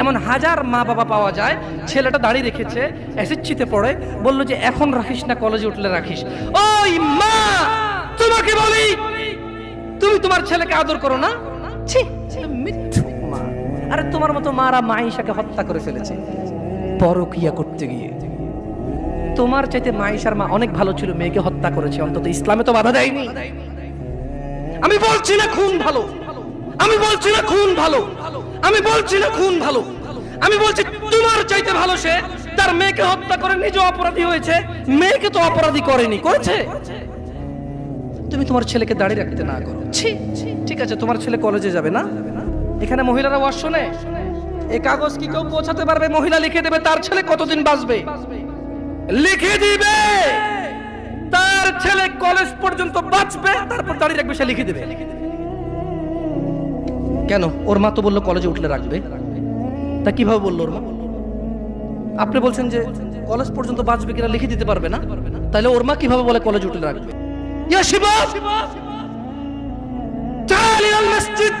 এমন হাজার মা বাবা পাওয়া যায়, ছেলেটা দাঁড়িয়ে রেখেছে, এসএসসিতে পড়ে, বললো যে এখন রাখিস না, কলেজে উঠলে রাখিস। ওই মা, তোমাকে বলি, তুমি তোমার ছেলেকে আদর করো না? ছি, মিথ্যুক মা। আরে তোমার মতো মারা মাইশাকে হত্যা করে ফেলেছে পরকিয়া করতে গিয়ে। তোমার চাইতে মাইশার মা অনেক ভালো ছিল, মেয়েকে হত্যা করেছে, অন্তত ইসলামে তো বাধা দেয়নি। আমি বলছি না খুন ভালো, আমি বলছি না খুন ভালো, আমি বলছি না খুন ভালো, আমি বলছি তোমার চাইতে ভালো সে তার মেয়েকে হত্যা করে নিজে অপরাধী হয়েছে, মেয়েকে তো অপরাধী করেনি, করেছে। তুমি তোমার ছেলেকে দাঁড়িয়ে রাখতে না করো। ছি, ঠিক আছে, তোমার ছেলে কলেজে যাবে না, এখানে মহিলারা ওয়াজ শোনে, এই কাগজ কি কেউ পৌঁছাতে পারবে? মহিলা লিখে দেবে তার ছেলে কতদিন বাঁচবে, লিখে দিবে তার ছেলে কলেজ পর্যন্ত বাঁচবে, তারপর দাঁড়িয়ে রাখবে, সে লিখে দেবে। কেন? ওর মা তো বললো কলেজে উঠলে রাখবে, তা কিভাবে বললো ওর মা? আপনি বলছেন যে কলেজ পর্যন্ত বাঁচবে কিনা লিখে দিতে পারবে না, তাহলে ওর মা কিভাবে বলে কলেজে উঠলে রাখবে? ইয়া শিবাব, চাল ইলাল মসজিদ,